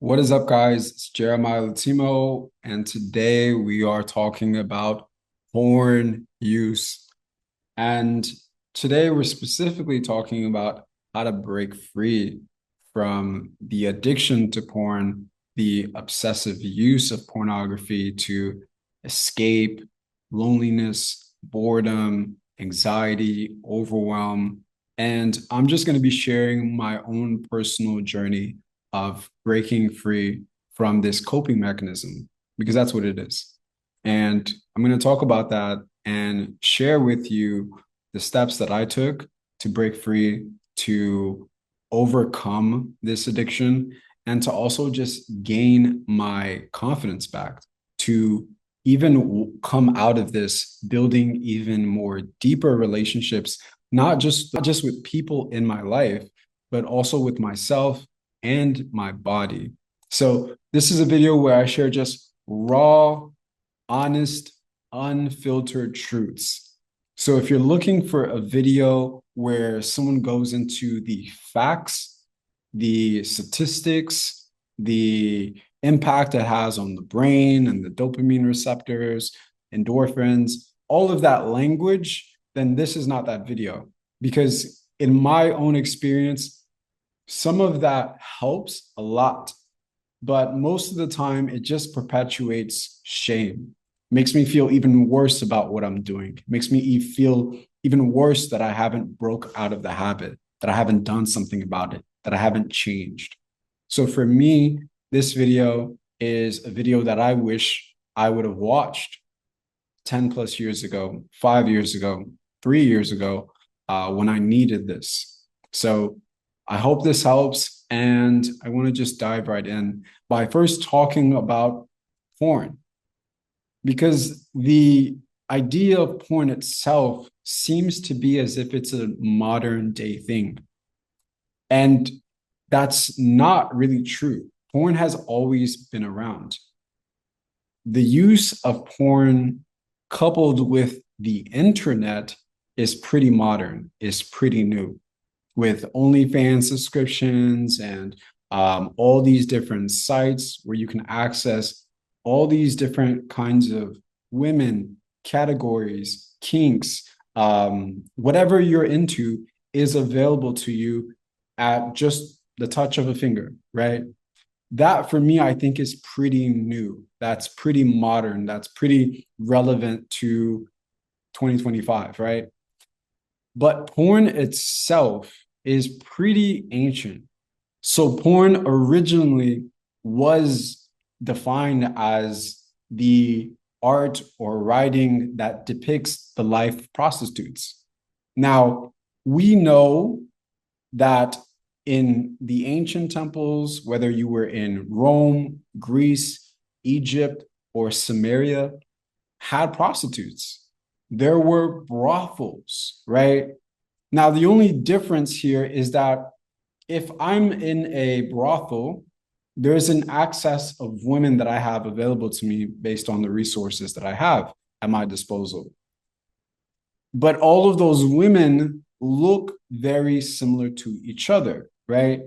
What is up, guys? It's Jeremiah Latimo, and today we are talking about porn use. And today we're specifically talking about how to break free from the addiction to porn, the obsessive use of pornography to escape loneliness, boredom, anxiety, overwhelm. And I'm just going to be sharing my own personal journey of breaking free from this coping mechanism because that's what it is. And I'm going to talk about that and share with you the steps that I took to break free, to overcome this addiction, and to also just gain my confidence back, to even come out of this building even more deeper relationships, not just with people in my life, but also with myself and my body. So this is a video where I share just raw, honest, unfiltered truths. So if you're looking for a video where someone goes into the facts, the statistics, the impact it has on the brain and the dopamine receptors, endorphins, all of that language, then this is not that video. Because in my own experience, some of that helps a lot, but most of the time it just perpetuates shame. Makes me feel even worse about what I'm doing. Makes me feel even worse that I haven't broke out of the habit, that I haven't done something about it, that I haven't changed. So for me, this video is a video that I wish I would have watched 10 plus years ago, 5 years ago, 3 years ago, when I needed this. So I hope this helps. And I want to just dive right in by first talking about porn, because the idea of porn itself seems to be as if it's a modern day thing. And that's not really true. Porn has always been around. The use of porn coupled with the internet is pretty modern, is pretty new, with OnlyFans subscriptions and all these different sites where you can access all these different kinds of women, categories, kinks, whatever you're into is available to you at just the touch of a finger, right? That for me, I think is pretty new. That's pretty modern. That's pretty relevant to 2025, right? But porn itself is pretty ancient. So porn originally was defined as the art or writing that depicts the life of prostitutes. Now, we know that in the ancient temples, whether you were in Rome, Greece, Egypt, or Samaria, had prostitutes. There were brothels, right? Now, the only difference here is that if I'm in a brothel, there's an access of women that I have available to me based on the resources that I have at my disposal. But all of those women look very similar to each other, right?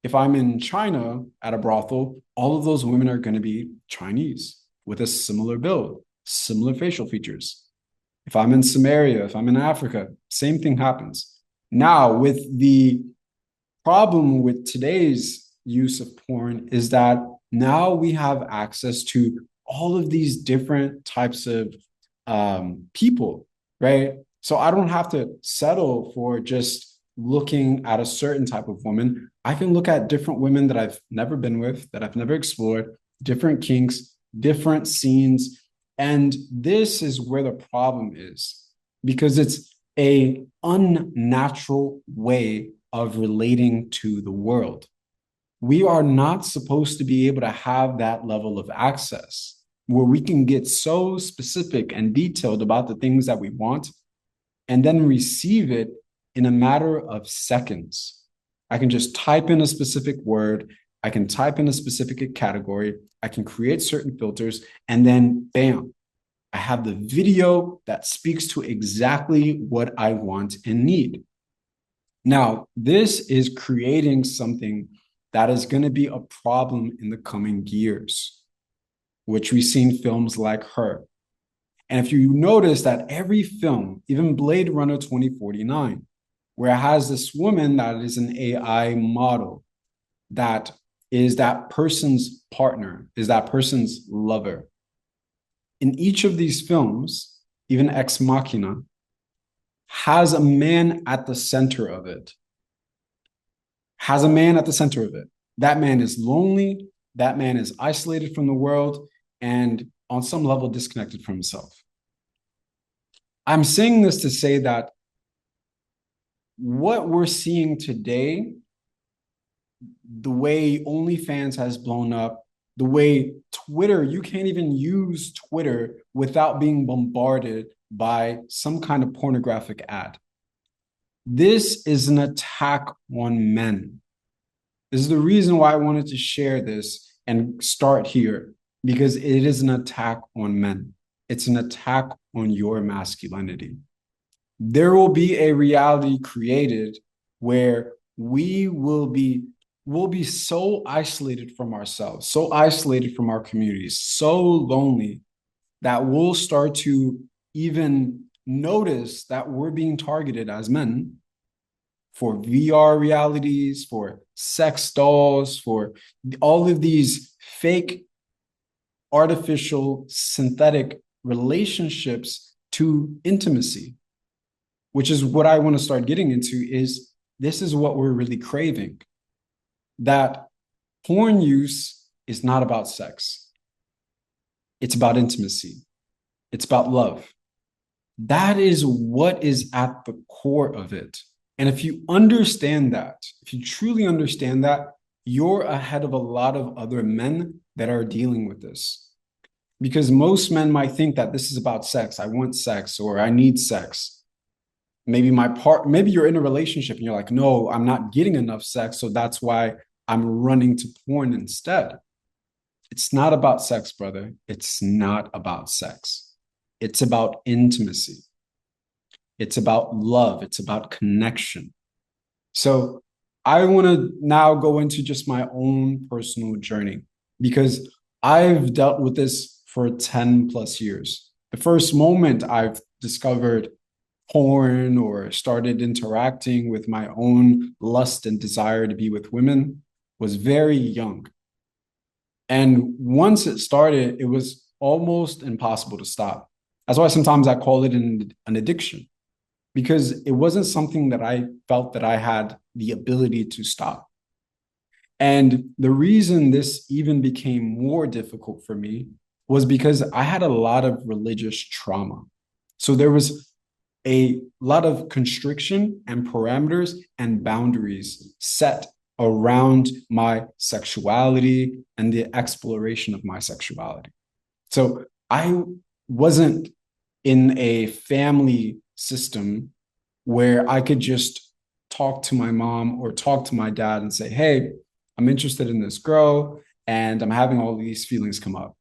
If I'm in China at a brothel, all of those women are going to be Chinese with a similar build, similar facial features. If I'm in Samaria, if I'm in Africa, same thing happens. Now, with the problem with today's use of porn is that now we have access to all of these different types of people, right? So I don't have to settle for just looking at a certain type of woman. I can look at different women that I've never been with, that I've never explored, different kinks, different scenes. And this is where the problem is, because it's a unnatural way of relating to the world. We are not supposed to be able to have that level of access where we can get so specific and detailed about the things that we want and then receive it in a matter of seconds. I can just type in a specific word, I can type in a specific category, I can create certain filters, and then bam, I have the video that speaks to exactly what I want and need. Now, this is creating something that is going to be a problem in the coming years, which we see in films like Her. And if you notice that every film, even Blade Runner 2049, where it has this woman that is an AI model, that is that person's partner, is that person's lover. In each of these films, even Ex Machina, has a man at the center of it. Has a man at the center of it. That man is lonely. That man is isolated from the world and on some level disconnected from himself. I'm saying this to say that what we're seeing today, the way OnlyFans has blown up, the way Twitter, you can't even use Twitter without being bombarded by some kind of pornographic ad. This is an attack on men. This is the reason why I wanted to share this and start here, because it is an attack on men. It's an attack on your masculinity. There will be a reality created where we'll be so isolated from ourselves, so isolated from our communities, so lonely that we'll start to even notice that we're being targeted as men for VR realities, for sex dolls, for all of these fake, artificial, synthetic relationships to intimacy, which is what I want to start getting into. Is this is what we're really craving, that porn use is not about sex. It's about intimacy. It's about love. That is what is at the core of it. And if you understand that, if you truly understand that, you're ahead of a lot of other men that are dealing with this. Because most men might think that this is about sex. I want sex, or I need sex. Maybe you're in a relationship and you're like, no, I'm not getting enough sex, so that's why I'm running to porn instead. It's not about sex, brother. It's not about sex. It's about intimacy. It's about love. It's about connection. So I want to now go into just my own personal journey, because I've dealt with this for 10 plus years. The first moment I've discovered porn or started interacting with my own lust and desire to be with women was very young. And once it started, it was almost impossible to stop. That's why sometimes I call it an addiction, because it wasn't something that I felt that I had the ability to stop. And the reason this even became more difficult for me was because I had a lot of religious trauma. So there was a lot of constriction and parameters and boundaries set around my sexuality and the exploration of my sexuality. So I wasn't in a family system where I could just talk to my mom or talk to my dad and say, hey, I'm interested in this girl and I'm having all these feelings come up.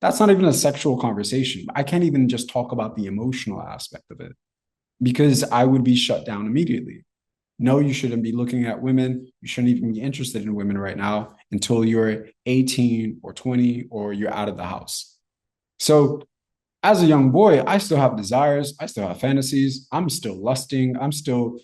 That's not even a sexual conversation. I can't even just talk about the emotional aspect of it, because I would be shut down immediately. No, you shouldn't be looking at women. You shouldn't even be interested in women right now until you're 18 or 20 or you're out of the house. So as a young boy, I still have desires. I still have fantasies. I'm still lusting. I'm still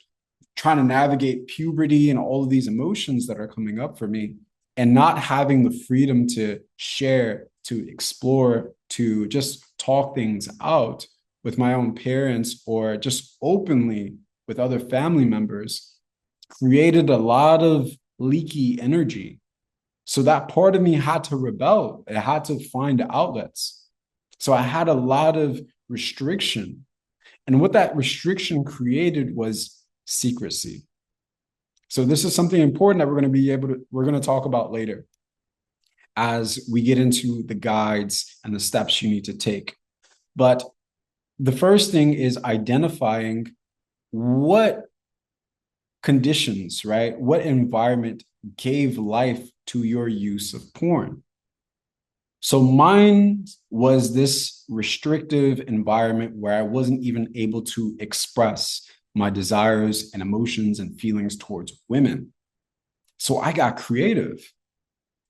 trying to navigate puberty and all of these emotions that are coming up for me, and not having the freedom to share, to explore, to just talk things out with my own parents or just openly with other family members created a lot of leaky energy. So that part of me had to rebel. It had to find outlets. So I had a lot of restriction. And what that restriction created was secrecy. So this is something important that we're going to talk about later as we get into the guides and the steps you need to take. But the first thing is identifying what conditions, right? What environment gave life to your use of porn? So mine was this restrictive environment where I wasn't even able to express my desires and emotions and feelings towards women. So I got creative.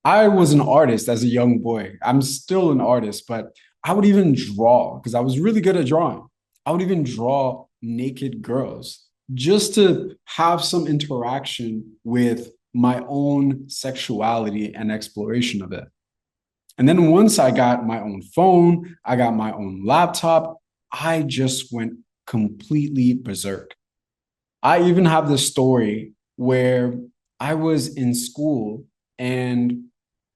I was an artist as a young boy. I'm still an artist, but I would even draw because I was really good at drawing. I would even draw naked girls just to have some interaction with my own sexuality and exploration of it. And then once I got my own phone, I got my own laptop, I just went completely berserk. I even have this story where I was in school and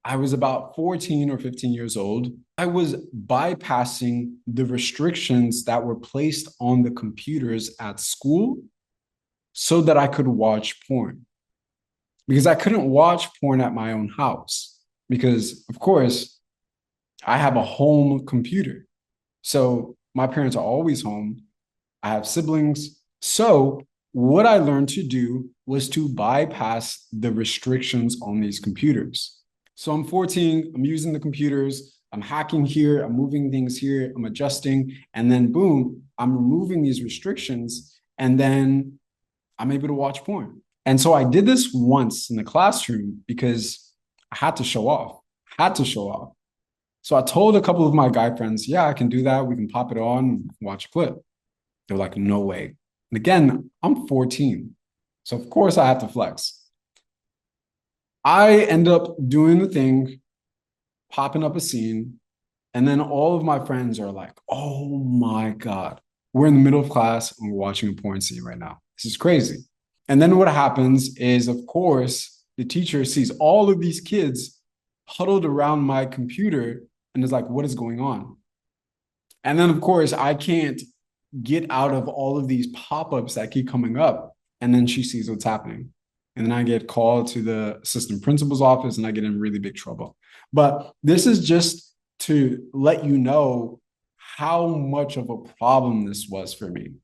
I was about 14 or 15 years old. I was bypassing the restrictions that were placed on the computers at school so that I could watch porn because I couldn't watch porn at my own house because, of course, I have a home computer. So my parents are always home. I have siblings. So what I learned to do was to bypass the restrictions on these computers. So I'm 14, I'm using the computers, I'm hacking here, I'm moving things here, I'm adjusting, and then boom, I'm removing these restrictions, and then I'm able to watch porn. And so I did this once in the classroom because I had to show off, had to show off. So I told a couple of my guy friends, yeah, I can do that. We can pop it on and watch a clip. They're like, no way. And again, I'm 14. So of course I have to flex. I end up doing the thing, popping up a scene, and then all of my friends are like, oh my God, we're in the middle of class and we're watching a porn scene right now. This is crazy. And then what happens is, of course, the teacher sees all of these kids huddled around my computer and is like, what is going on? And then, of course, I can't get out of all of these pop-ups that keep coming up. And then she sees what's happening. And then I get called to the assistant principal's office and I get in really big trouble. But this is just to let you know how much of a problem this was for me.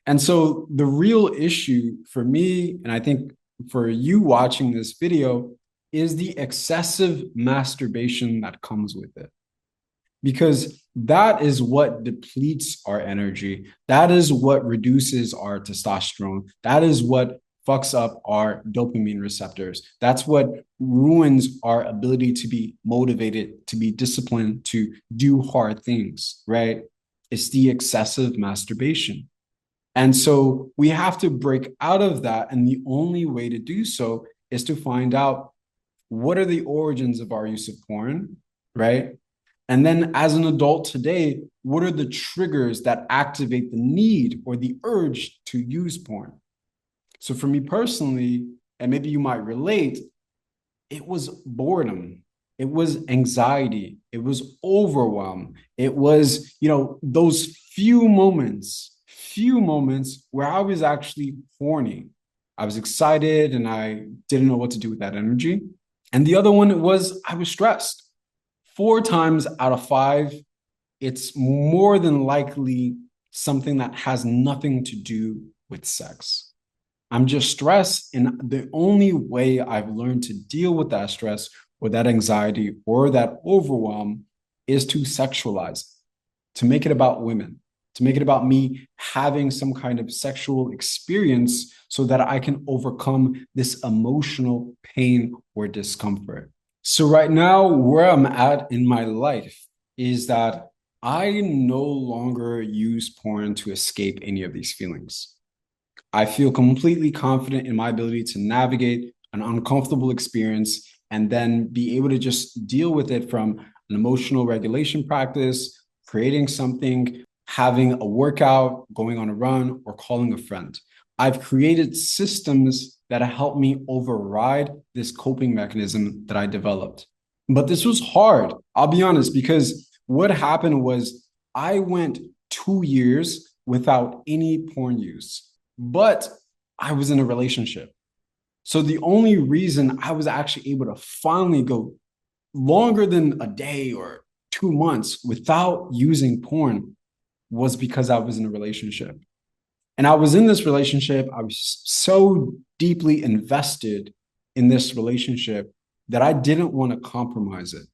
And so the real issue for me, and I think for you watching this video, is the excessive masturbation that comes with it. Because that is what depletes our energy. That is what reduces our testosterone. That is what fucks up our dopamine receptors. That's what ruins our ability to be motivated, to be disciplined, to do hard things, right? It's the excessive masturbation. And so we have to break out of that. And the only way to do so is to find out what are the origins of our use of porn, right? And then as an adult today, what are the triggers that activate the need or the urge to use porn? So for me personally, and maybe you might relate, it was boredom. It was anxiety. It was overwhelm. It was, those few moments where I was actually horny. I was excited and I didn't know what to do with that energy. And the other one was I was stressed. 4 times out of 5, it's more than likely something that has nothing to do with sex. I'm just stressed. And the only way I've learned to deal with that stress or that anxiety or that overwhelm is to sexualize it, to make it about women, to make it about me having some kind of sexual experience so that I can overcome this emotional pain or discomfort. So right now, where I'm at in my life is that I no longer use porn to escape any of these feelings. I feel completely confident in my ability to navigate an uncomfortable experience and then be able to just deal with it from an emotional regulation practice, creating something, having a workout, going on a run, or calling a friend. I've created systems that help me override this coping mechanism that I developed. But this was hard, I'll be honest, because what happened was I went 2 years without any porn use, but I was in a relationship. So the only reason I was actually able to finally go longer than a day or 2 months without using porn was because I was in a relationship. And I was in this relationship. I was so deeply invested in this relationship that I didn't want to compromise it.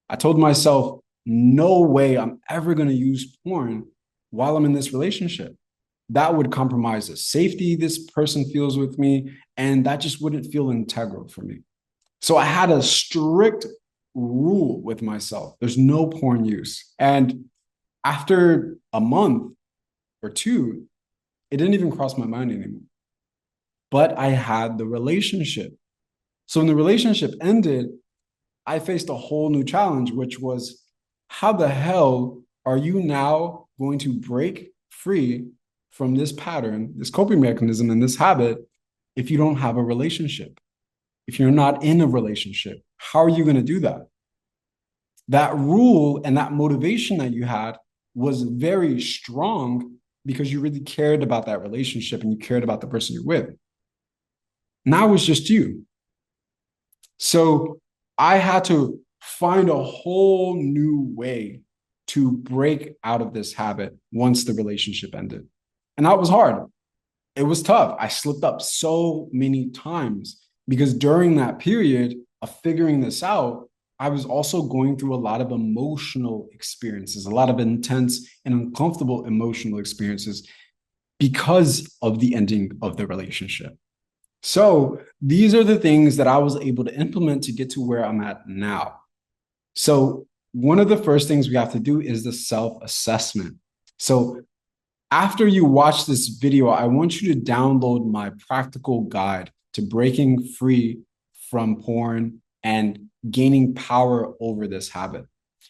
I told myself, no way I'm ever going to use porn while I'm in this relationship. that would compromise the safety this person feels with me, and that just wouldn't feel integral for me. So I had a strict rule with myself. There's no porn use. And after a month or two, it didn't even cross my mind anymore. But I had the relationship. So when the relationship ended, I faced a whole new challenge, which was how the hell are you now going to break free from this pattern, this coping mechanism, and this habit if you don't have a relationship? If you're not in a relationship, how are you going to do that? That rule and that motivation that you had was very strong because you really cared about that relationship and you cared about the person you're with. Now it's just you. So I had to find a whole new way to break out of this habit once the relationship ended. And that was hard. It was tough. I slipped up so many times because during that period of figuring this out, I was also going through a lot of emotional experiences, a lot of intense and uncomfortable emotional experiences because of the ending of the relationship. So these are the things that I was able to implement to get to where I'm at now. So one of the first things we have to do is the self-assessment. So after you watch this video, I want you to download my practical guide to breaking free from porn and gaining power over this habit.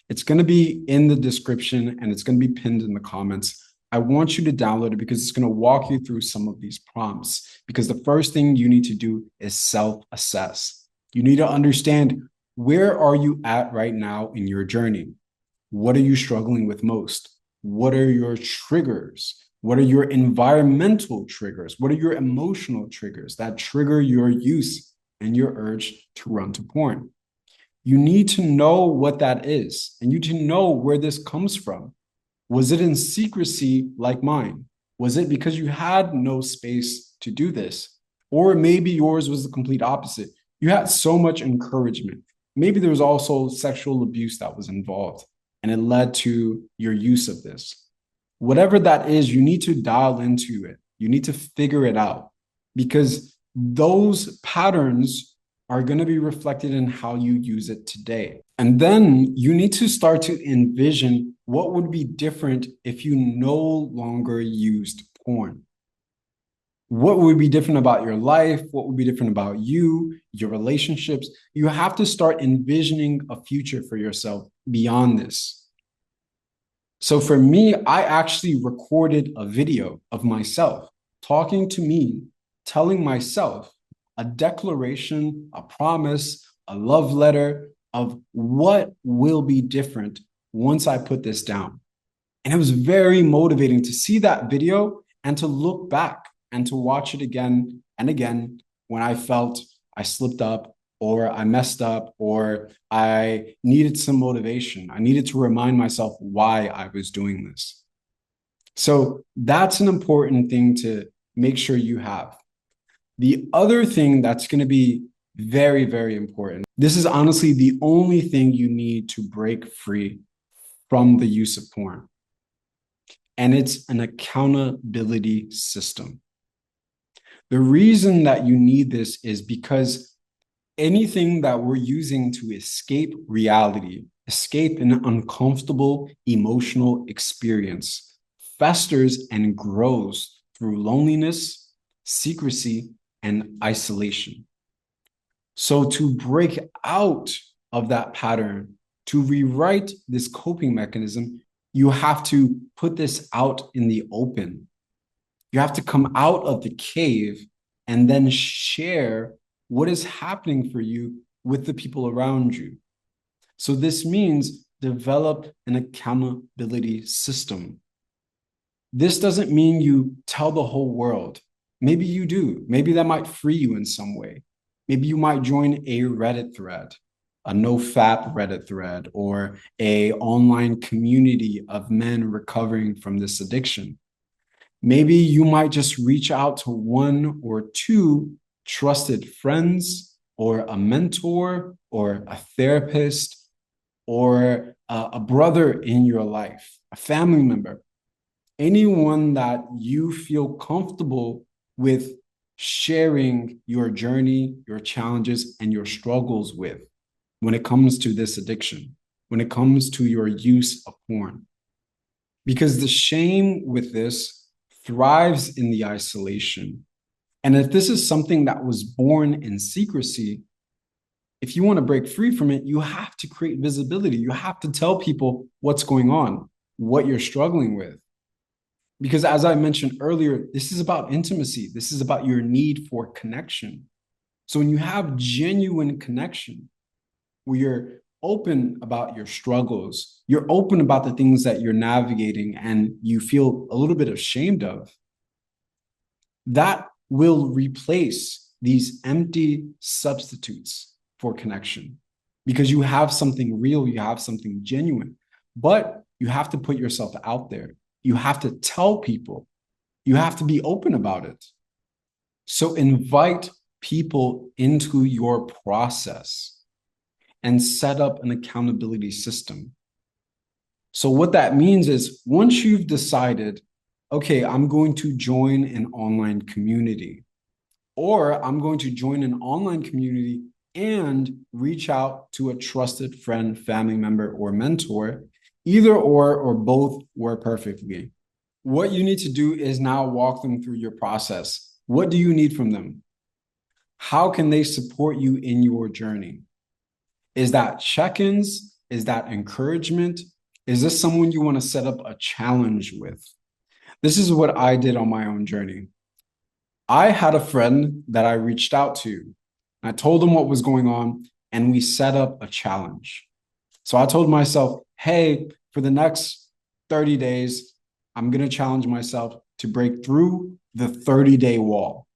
It's going to be in the description and it's going to be pinned in the comments. I want you to download it because it's going to walk you through some of these prompts. Because the first thing you need to do is self-assess. You need to understand, where are you at right now in your journey? What are you struggling with most? What are your triggers? What are your environmental triggers? What are your emotional triggers that trigger your use and your urge to run to porn? You need to know what that is, and you need to know where this comes from. Was it in secrecy like mine? Was it because you had no space to do this? Or maybe yours was the complete opposite. You had so much encouragement. Maybe there was also sexual abuse that was involved, and it led to your use of this. Whatever that is, you need to dial into it. You need to figure it out because those patterns are going to be reflected in how you use it today. And then you need to start to envision what would be different if you no longer used porn. What would be different about your life? What would be different about you, your relationships? You have to start envisioning a future for yourself beyond this. So for me, I actually recorded a video of myself talking to me, telling myself a declaration, a promise, a love letter of what will be different once I put this down. And it was very motivating to see that video and to look back and to watch it again and again when I felt I slipped up or I messed up or I needed some motivation. I needed to remind myself why I was doing this. So that's an important thing to make sure you have. The other thing that's going to be very, very important. This is honestly the only thing you need to break free from the use of porn. And it's an accountability system. The reason that you need this is because anything that we're using to escape reality, escape an uncomfortable emotional experience, festers and grows through loneliness, secrecy, and isolation. So to break out of that pattern, to rewrite this coping mechanism, you have to put this out in the open. You have to come out of the cave and then share what is happening for you with the people around you. So this means develop an accountability system. This doesn't mean you tell the whole world. Maybe you do. Maybe that might free you in some way. Maybe you might join a Reddit thread, a no-fap Reddit thread, or a online community of men recovering from this addiction. Maybe you might just reach out to one or two trusted friends or a mentor or a therapist or a brother in your life, a family member, anyone that you feel comfortable with sharing your journey, your challenges, and your struggles with when it comes to this addiction, when it comes to your use of porn. Because the shame with this thrives in the isolation. And if this is something that was born in secrecy, if you want to break free from it, you have to create visibility. You have to tell people what's going on, what you're struggling with. Because as I mentioned earlier, this is about intimacy. This is about your need for connection. So when you have genuine connection, where you're open about your struggles, you're open about the things that you're navigating and you feel a little bit ashamed of, that will replace these empty substitutes for connection because you have something real, you have something genuine, but you have to put yourself out there. You have to tell people, you have to be open about it. So invite people into your process and set up an accountability system. So what that means is once you've decided, okay, I'm going to join an online community, or I'm going to join an online community and reach out to a trusted friend, family member, or mentor, either or both work perfectly. What you need to do is now walk them through your process. What do you need from them? How can they support you in your journey? Is that check-ins? Is that encouragement? Is this someone you want to set up a challenge with? This is what I did on my own journey. I had a friend that I reached out to. I told him what was going on, and we set up a challenge. So I told myself, hey, for the next 30 days, I'm going to challenge myself to break through the 30-day wall.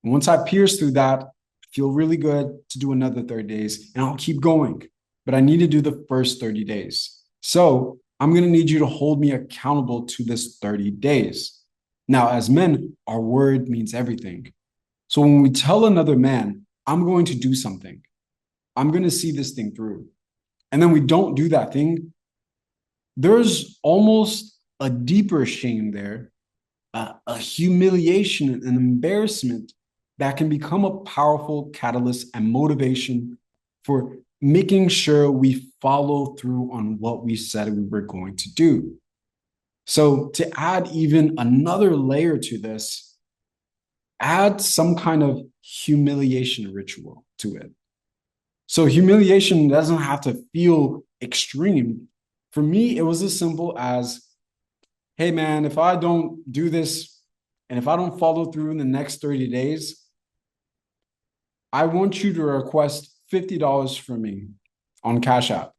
And once I pierce through that, I feel really good to do another 30 days, and I'll keep going. But I need to do the first 30 days. So I'm going to need you to hold me accountable to this 30 days. Now, as men, our word means everything. So when we tell another man, I'm going to do something, I'm going to see this thing through, and then we don't do that thing, there's almost a deeper shame there, a humiliation, an embarrassment that can become a powerful catalyst and motivation for making sure we follow through on what we said we were going to do. So to add even another layer to this, add some kind of humiliation ritual to it. So humiliation doesn't have to feel extreme. For me, it was as simple as, hey man, if I don't do this and if I don't follow through in the next 30 days, I want you to request $50 from me on Cash App.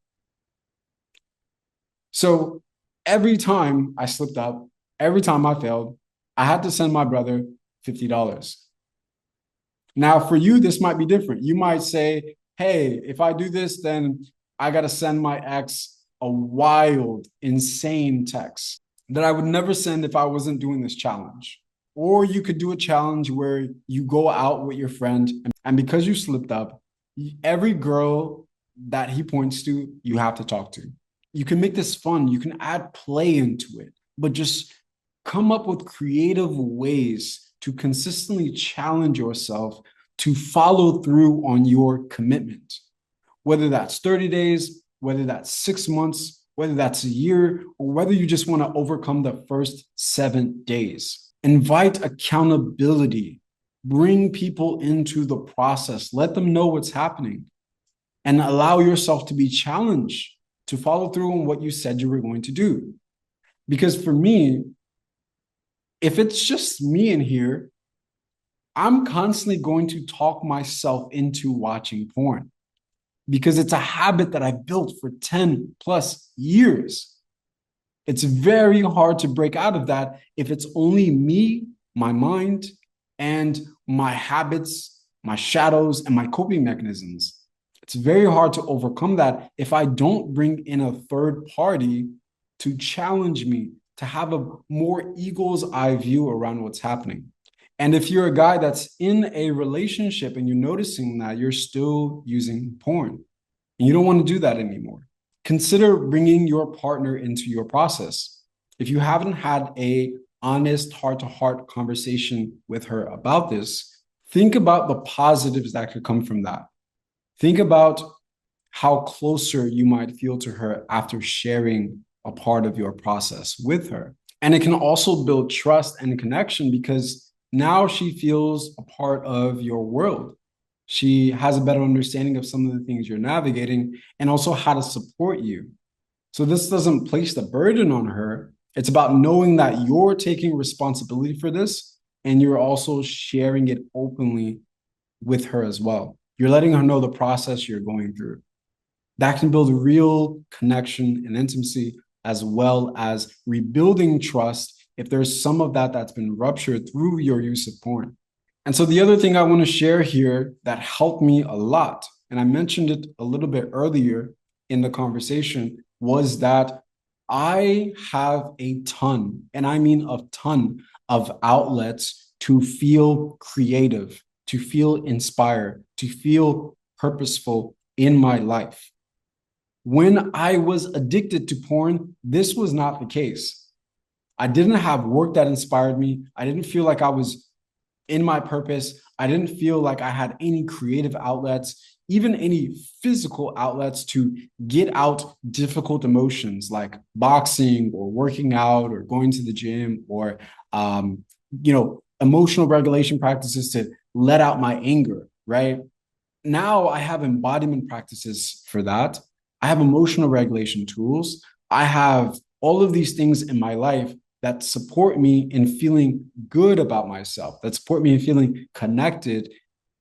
So every time I slipped up, every time I failed, I had to send my brother $50. Now, for you, this might be different. You might say, hey, if I do this, then I got to send my ex a wild, insane text that I would never send if I wasn't doing this challenge. Or you could do a challenge where you go out with your friend, and because you slipped up, every girl that he points to, you have to talk to. You can make this fun. You can add play into it, but just come up with creative ways to consistently challenge yourself to follow through on your commitment. Whether that's 30 days, whether that's 6 months, whether that's a year, or whether you just want to overcome the first 7 days. Invite accountability. Bring people into the process. Let them know what's happening and allow yourself to be challenged to follow through on what you said you were going to do. Because for me, if it's just me in here, I'm constantly going to talk myself into watching porn because it's a habit that I built for 10 plus years. It's very hard to break out of that if it's only me, my mind, and my habits, my shadows, and my coping mechanisms. It's very hard to overcome that if I don't bring in a third party to challenge me, to have a more eagle's eye view around what's happening. And if you're a guy that's in a relationship and you're noticing that you're still using porn and you don't want to do that anymore, consider bringing your partner into your process. if you haven't had a honest heart-to-heart conversation with her about this, think about the positives that could come from that. Think about how closer you might feel to her after sharing a part of your process with her. And it can also build trust and connection because now she feels a part of your world. She has a better understanding of some of the things you're navigating and also how to support you. So this doesn't place the burden on her. It's about knowing that you're taking responsibility for this and you're also sharing it openly with her as well. You're letting her know the process you're going through. That can build real connection and intimacy, as well as rebuilding trust if there's some of that that's been ruptured through your use of porn. And so the other thing I want to share here that helped me a lot, and I mentioned it a little bit earlier in the conversation, was that I have a ton, and I mean a ton of outlets to feel creative, to feel inspired, to feel purposeful in my life. When I was addicted to porn, this was not the case. I didn't have work that inspired me. I didn't feel like I was in my purpose. I didn't feel like I had any creative outlets, even any physical outlets to get out difficult emotions like boxing or working out or going to the gym or, emotional regulation practices to let out my anger, right? Now I have embodiment practices for that. I have emotional regulation tools. I have all of these things in my life that support me in feeling good about myself, that support me in feeling connected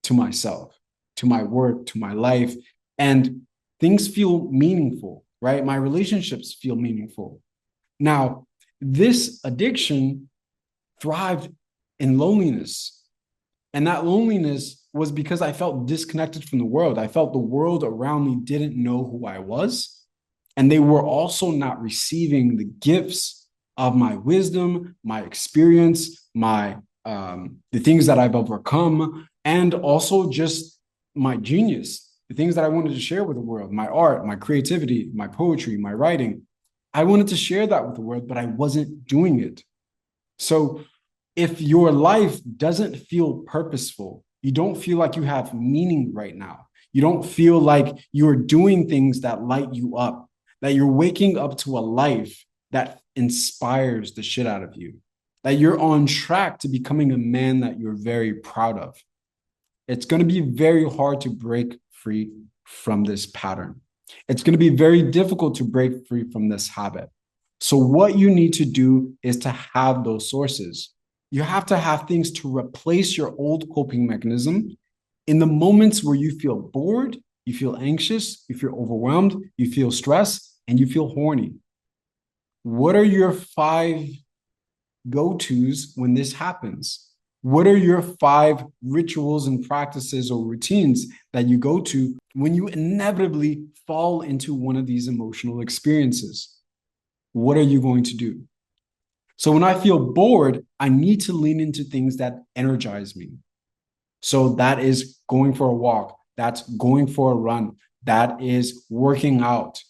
to myself, to my work, to my life. And things feel meaningful, right? My relationships feel meaningful. Now, this addiction thrived in loneliness. And that loneliness was because I felt disconnected from the world. I felt the world around me didn't know who I was. And they were also not receiving the gifts of my wisdom, my experience, my the things that I've overcome, and also just my genius, the things that I wanted to share with the world, my art, my creativity, my poetry, my writing. I wanted to share that with the world, but I wasn't doing it. So if your life doesn't feel purposeful, you don't feel like you have meaning right now, you don't feel like you're doing things that light you up, that you're waking up to a life that inspires the shit out of you, that you're on track to becoming a man that you're very proud of, it's going to be very hard to break free from this pattern. It's going to be very difficult to break free from this habit. So, what you need to do is to have those sources. You have to have things to replace your old coping mechanism in the moments where you feel bored, you feel anxious, you feel overwhelmed, you feel stressed, and you feel horny. What are your 5 go-tos when this happens? What are your 5 rituals and practices or routines that you go to when you inevitably fall into one of these emotional experiences? What are you going to do? So when I feel bored, I need to lean into things that energize me. So that is going for a walk. That's going for a run. That is working out.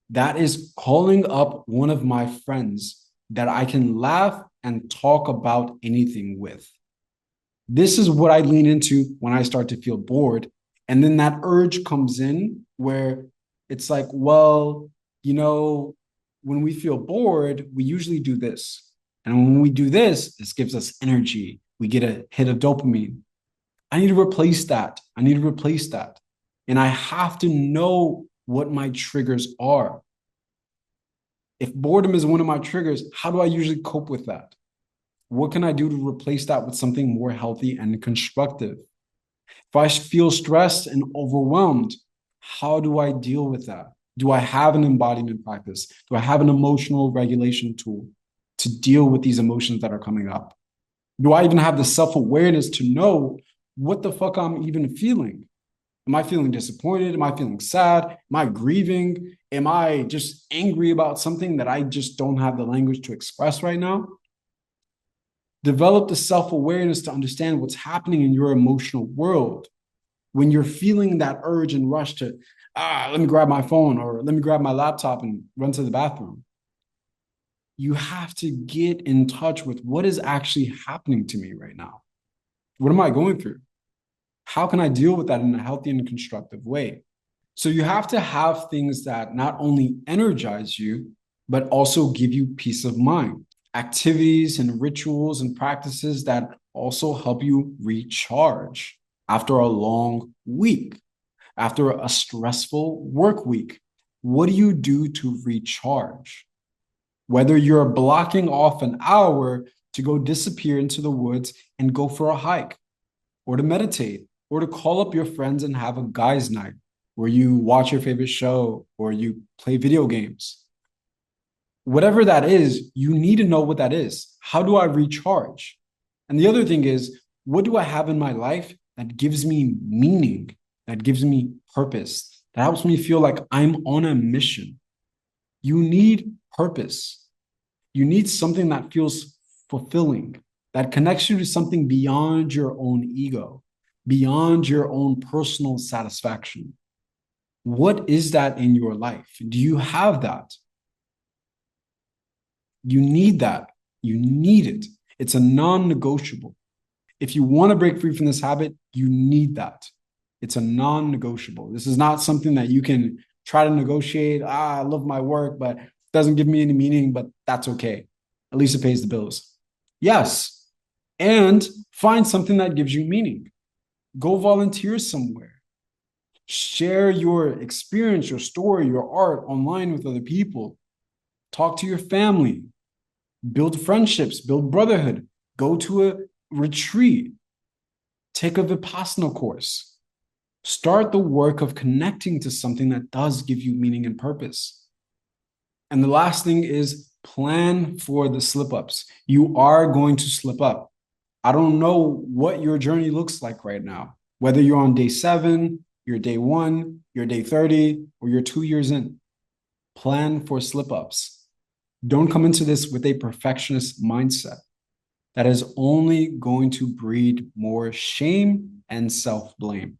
That is calling up one of my friends that I can laugh and talk about anything with. This is what I lean into when I start to feel bored. And then that urge comes in where it's like, well, when we feel bored, we usually do this. And when we do this, this gives us energy. We get a hit of dopamine. I need to replace that. I need to replace that. And I have to know what my triggers are. If boredom is one of my triggers, how do I usually cope with that? What can I do to replace that with something more healthy and constructive? If I feel stressed and overwhelmed, how do I deal with that? Do I have an embodiment practice? Do I have an emotional regulation tool to deal with these emotions that are coming up? Do I even have the self-awareness to know what the fuck I'm even feeling? Am I feeling disappointed? Am I feeling sad? Am I grieving? Am I just angry about something that I just don't have the language to express right now? Develop the self-awareness to understand what's happening in your emotional world. When you're feeling that urge and rush to, let me grab my phone or let me grab my laptop and run to the bathroom. You have to get in touch with what is actually happening to me right now. What am I going through? How can I deal with that in a healthy and constructive way? So you have to have things that not only energize you, but also give you peace of mind. Activities and rituals and practices that also help you recharge after a long week, after a stressful work week. What do you do to recharge? Whether you're blocking off an hour to go disappear into the woods and go for a hike, or to meditate, or to call up your friends and have a guys' night where you watch your favorite show or you play video games. Whatever that is, you need to know what that is. How do I recharge? And the other thing is, what do I have in my life that gives me meaning, that gives me purpose, that helps me feel like I'm on a mission? You need purpose. You need something that feels fulfilling, that connects you to something beyond your own ego, beyond your own personal satisfaction. What is that in your life? Do you have that? You need that. You need it. It's a non-negotiable. If you want to break free from this habit, you need that. It's a non-negotiable. This is not something that you can try to negotiate. I love my work, but it doesn't give me any meaning, but that's okay. At least it pays the bills. Yes. And find something that gives you meaning. Go volunteer somewhere. Share your experience, your story, your art online with other people. Talk to your family. Build friendships, build brotherhood. Go to a retreat. Take a Vipassana course. Start the work of connecting to something that does give you meaning and purpose. And the last thing is plan for the slip-ups. You are going to slip up. I don't know what your journey looks like right now, whether you're on day 7, you're day 1, you're day 30, or you're 2 years in. Plan for slip-ups. Don't come into this with a perfectionist mindset. That is only going to breed more shame and self-blame.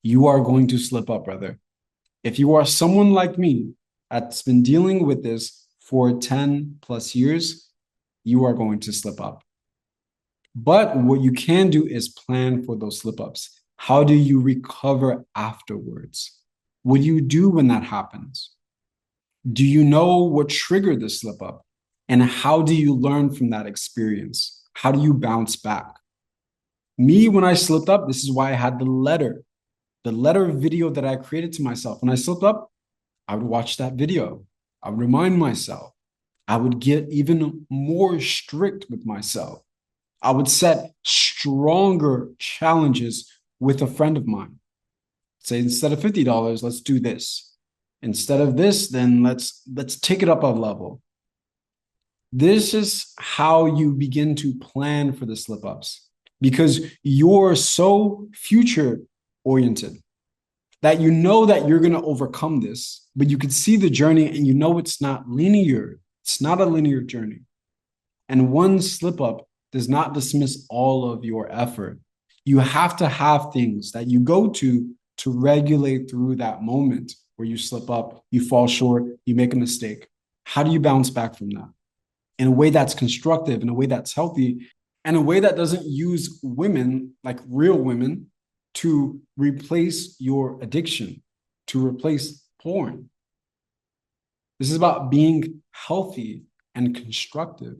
You are going to slip up, brother. If you are someone like me that's been dealing with this for 10 plus years, you are going to slip up. But what you can do is plan for those slip ups. How do you recover afterwards? What do you do when that happens? Do you know what triggered the slip up? And how do you learn from that experience? How do you bounce back? Me, when I slipped up, this is why I had the letter video that I created to myself. When I slipped up, I would watch that video. I would remind myself. I would get even more strict with myself. I would set stronger challenges with a friend of mine. Say, instead of $50, let's do this. Instead of this, then let's take it up a level. This is how you begin to plan for the slip-ups, because you're so future oriented that you know that you're going to overcome this, but you can see the journey and you know it's not linear. It's not a linear journey. And one slip up does not dismiss all of your effort. You have to have things that you go to regulate through that moment where you slip up, you fall short, you make a mistake. How do you bounce back from that? In a way that's constructive, in a way that's healthy, and a way that doesn't use women, like real women, to replace your addiction, to replace porn. This is about being healthy and constructive,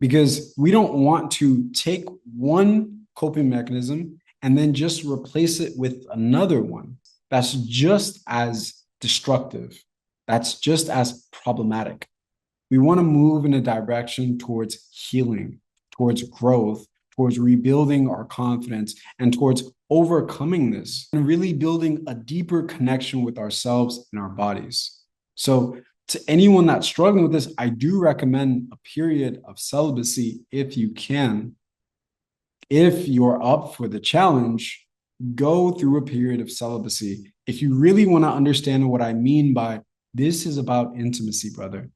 because we don't want to take one coping mechanism and then just replace it with another one that's just as destructive, that's just as problematic. We want to move in a direction towards healing, towards growth, towards rebuilding our confidence, and towards overcoming this and really building a deeper connection with ourselves and our bodies. So to anyone that's struggling with this, I do recommend a period of celibacy if you can. If you're up for the challenge, go through a period of celibacy. If you really want to understand what I mean by this is about intimacy, brother.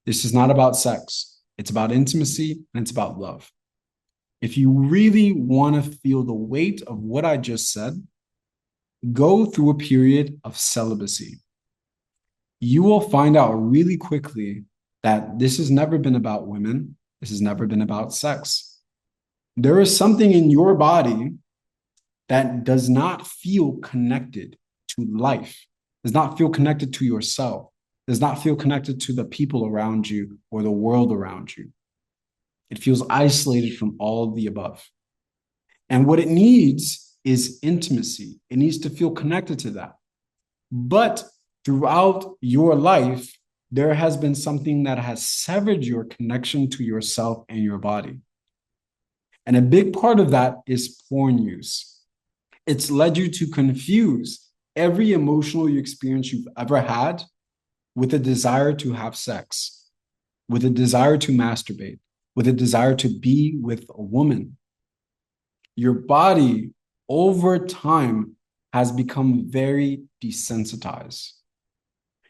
This is not about sex. It's about intimacy and it's about love. If you really want to feel the weight of what I just said, go through a period of celibacy. You will find out really quickly that this has never been about women. This has never been about sex. There is something in your body that does not feel connected to life, does not feel connected to yourself, does not feel connected to the people around you or the world around you. It feels isolated from all of the above. And what it needs is intimacy. It needs to feel connected to that. But throughout your life, there has been something that has severed your connection to yourself and your body. And a big part of that is porn use. It's led you to confuse every emotional experience you've ever had with a desire to have sex, with a desire to masturbate, with a desire to be with a woman. Your body over time has become very desensitized.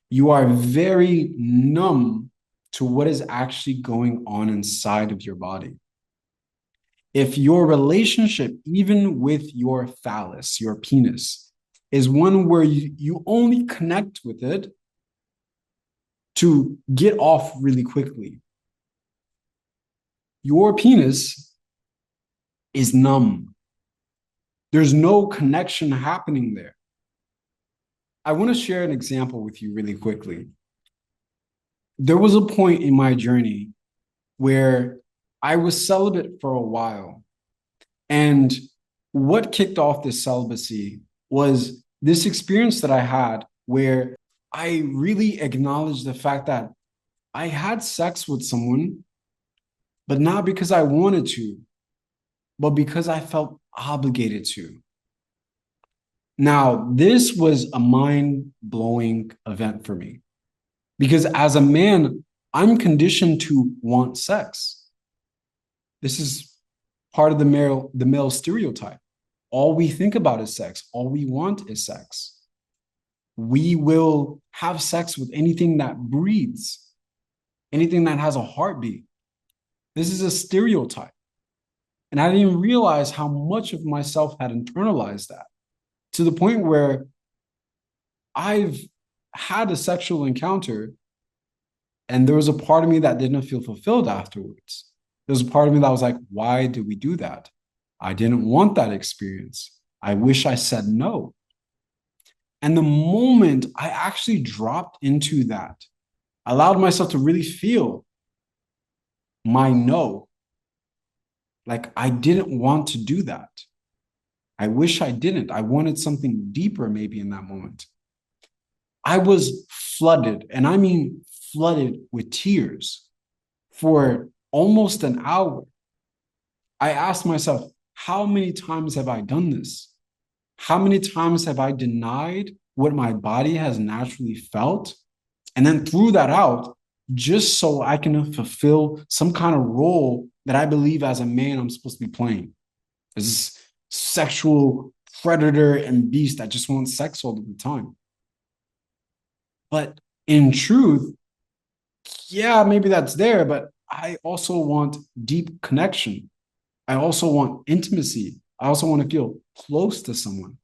You are very numb to what is actually going on inside of your body. If your relationship, even with your phallus, your penis, is one where you only connect with it to get off really quickly, your penis is numb. There's no connection happening there. I want to share an example with you really quickly. There was a point in my journey where I was celibate for a while. And what kicked off this celibacy was this experience that I had where I really acknowledged the fact that I had sex with someone, but not because I wanted to, but because I felt obligated to. Now, this was a mind-blowing event for me because as a man, I'm conditioned to want sex. This is part of the male stereotype. All we think about is sex. All we want is sex. We will have sex with anything that breathes, anything that has a heartbeat. This is a stereotype. And I didn't realize how much of myself had internalized that to the point where I've had a sexual encounter and there was a part of me that didn't feel fulfilled afterwards. There was a part of me that was like, why did we do that? I didn't want that experience. I wish I said no. And the moment I actually dropped into that, I allowed myself to really feel my no. Like I didn't want to do that. I wish I didn't. I wanted something deeper maybe in that moment. I was flooded, and I mean flooded with tears for almost an hour. I asked myself, how many times have I done this? How many times have I denied what my body has naturally felt and then threw that out just so I can fulfill some kind of role that I believe as a man I'm supposed to be playing? This sexual predator and beast that just wants sex all the time. But in truth, yeah, maybe that's there, but I also want deep connection. I also want intimacy. I also want to feel close to someone.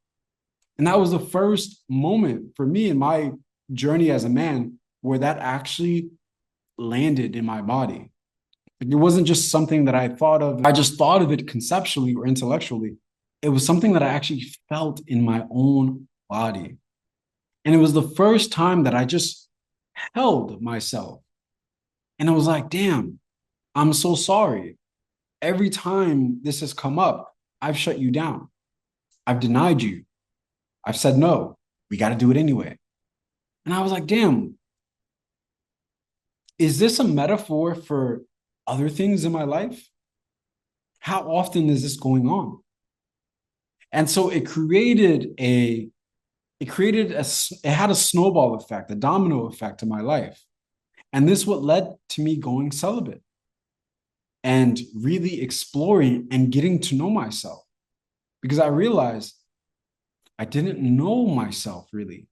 And that was the first moment for me in my journey as a man where that actually landed in my body. It wasn't just something that I thought of. I just thought of it conceptually or intellectually. It was something that I actually felt in my own body. And it was the first time that I just held myself. And I was like, damn, I'm so sorry. Every time this has come up, I've shut you down. I've denied you. I've said no. We got to do it anyway. And I was like, damn, is this a metaphor for other things in my life? How often is this going on? And so it had a snowball effect, a domino effect in my life. And this is what led to me going celibate and really exploring and getting to know myself. Because I realized I didn't know myself really.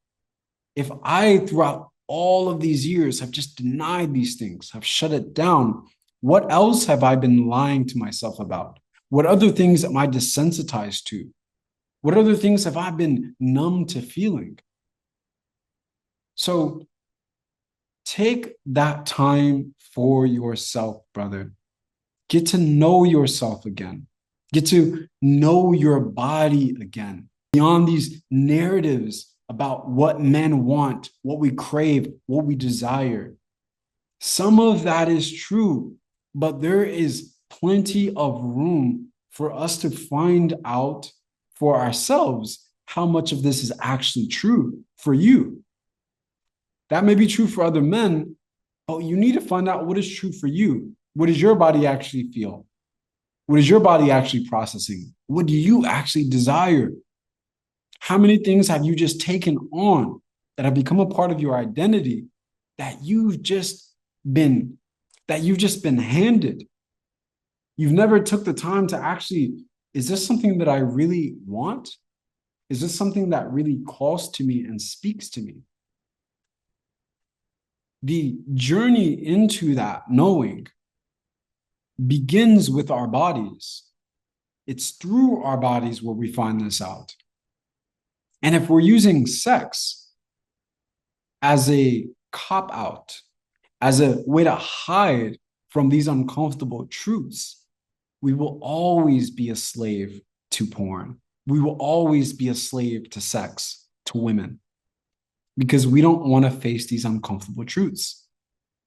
If I, throughout all of these years, have just denied these things, have shut it down, what else have I been lying to myself about? What other things am I desensitized to? What other things have I been numb to feeling? So Take that time for yourself, brother. Get to know yourself again. Get to know your body again. Beyond these narratives about what men want, what we crave, what we desire. Some of that is true, but there is plenty of room for us to find out for ourselves how much of this is actually true for you. That may be true for other men, but you need to find out what is true for you. What does your body actually feel? What is your body actually processing? What do you actually desire? How many things have you just taken on that have become a part of your identity that been you've just been handed? You've never took the time to actually, is this something that I really want? Is this something that really calls to me and speaks to me? The journey into that knowing begins with our bodies. It's through our bodies where we find this out. And if we're using sex as a cop out, as a way to hide from these uncomfortable truths, we will always be a slave to porn. We will always be a slave to sex, to women, because we don't want to face these uncomfortable truths.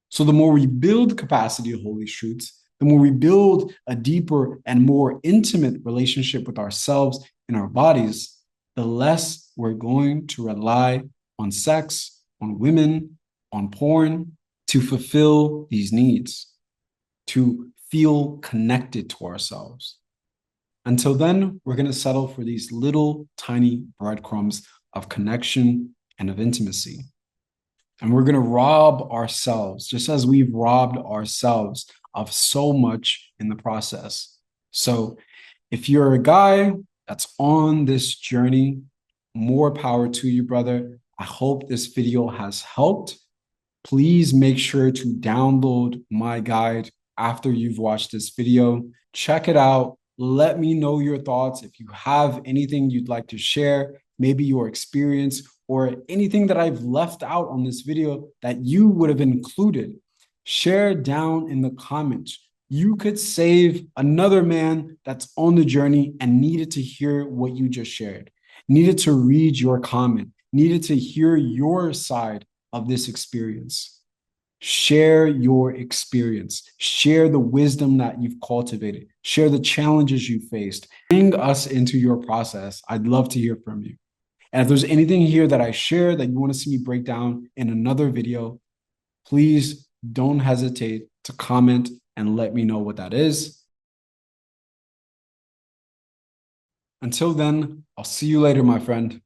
So the more we build capacity to hold these truths, the more we build a deeper and more intimate relationship with ourselves and our bodies, the less we're going to rely on sex, on women, on porn to fulfill these needs, to feel connected to ourselves. Until then, we're going to settle for these little tiny breadcrumbs of connection and of intimacy. And we're going to rob ourselves, just as we've robbed ourselves of so much in the process. So if you're a guy that's on this journey, more power to you, brother. I hope this video has helped. Please make sure to download my guide after you've watched this video. Check it out. Let me know your thoughts. If you have anything you'd like to share, maybe your experience or anything that I've left out on this video that you would have included, share down in the comments. You could save another man that's on the journey and needed to hear what you just shared, needed to read your comment, needed to hear your side of this experience. Share your experience. Share the wisdom that you've cultivated. Share the challenges you faced. Bring us into your process. I'd love to hear from you. And if there's anything here that I share that you want to see me break down in another video, please don't hesitate to comment and let me know what that is. Until then, I'll see you later, my friend.